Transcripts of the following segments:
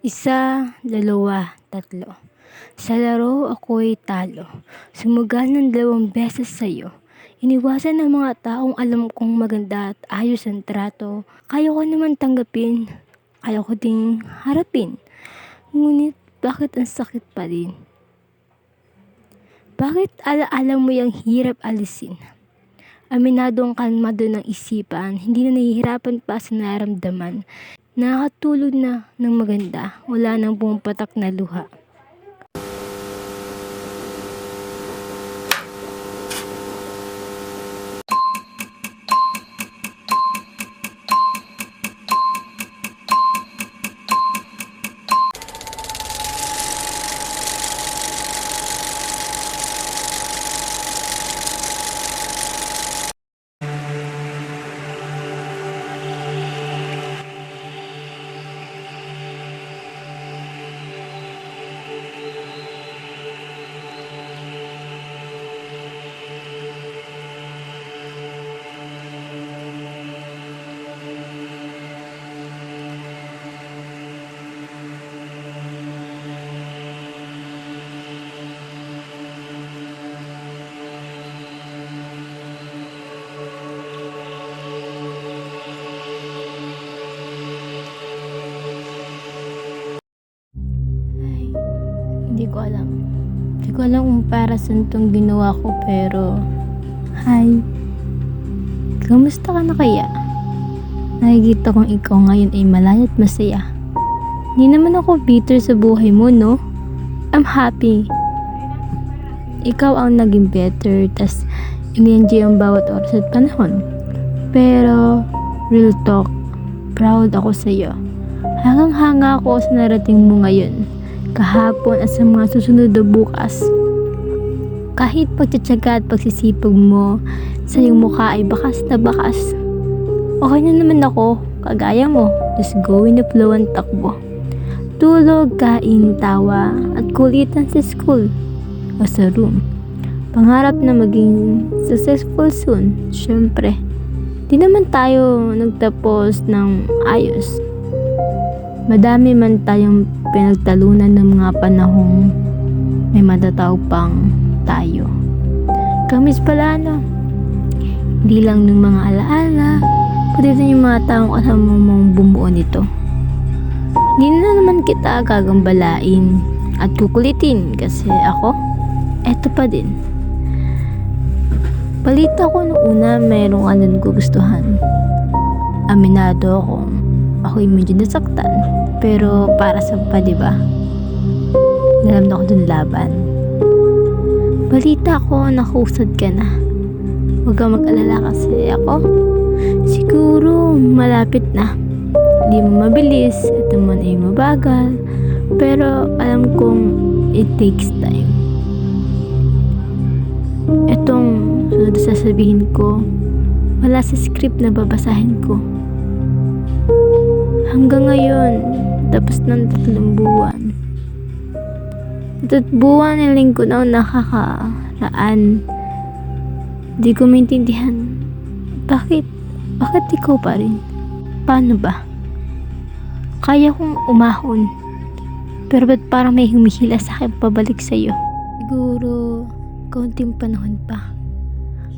Isa, dalawa, tatlo. Sa laro ako'y talo. Sumugal ng 2 beses sa'yo. Iniwasan ng mga taong alam kong maganda at ayos ang trato. Kaya ko naman tanggapin. Kaya ko ding harapin. Ngunit bakit ang sakit pa din? Bakit alaala mo yung hirap alisin? Aminadong kalmado ng isipan, hindi na nahihirapan pa sa nararamdaman. Nakakatulog na ng maganda, wala nang pumapatak na luha. Hindi ko alam. Hindi ko alam kung para saan tong ginawa ko, pero hi. Kamusta ka na kaya? Nakikita kong ikaw ngayon ay malaya at masaya. Hindi naman ako bitter sa buhay mo, no? I'm happy. Ikaw ang naging better, tas in-enjoy ang bawat oras at panahon. Pero, real talk, proud ako sa'yo. Hangang-hanga ako sa narating mo ngayon, kahapon at sa mga susunod na bukas. Kahit pagtsatsaga at pagsisipag mo sa iyong mukha ay bakas na bakas. Okay na naman ako, kagaya mo. Just go in the flow ang takbo. Tulog, kain, tawa, at kulitan sa school o sa room. Pangarap na maging successful soon. Syempre, di naman tayo nagtapos ng ayos. Madami man tayong pinagtalunan ng mga panahong may matatawag pang tayo. Kamis pala, no? Hindi lang ng mga alaala, pati din yung mga taong kasama mong bumuo nito. Hindi na naman kita gagambalain at kukulitin kasi ako, eto pa din. Balita ko nung una mayroong anong gugustuhan. Aminado akong ako'y medyo nasaktan, pero para sa pa, diba? Naramdaman ko dun laban. Balita ko nakusad ka na. Huwag kang mag-alala kasi ako, siguro malapit na. Hindi mo mabilis, ito man ay mabagal, pero alam kong it takes time. Itong sunod sasabihin ko, wala sa script na babasahin ko. Hanggang ngayon, tapos ng 3 buwan. 3 buwan ng linggo na nakakaraan. Di ko maintindihan. Bakit? Bakit ikaw pa rin? Paano ba? Kaya kong umahon. Pero ba't parang may humihila sa akin pabalik sa'yo? Siguro, kaunting panahon pa.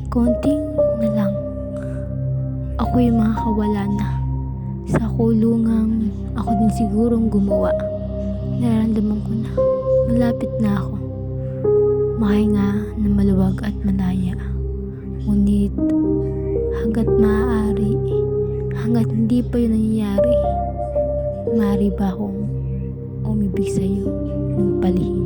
Kaunting na lang. Ako'y makakawala na. Sa kulungang ako din sigurong gumawa. Nararamdaman ko na malapit na ako makahinga na maluwag at malaya. Ngunit hanggat maaari, hanggat hindi pa yun nangyayari, maaari ba akong umibig sa'yo ng palihim?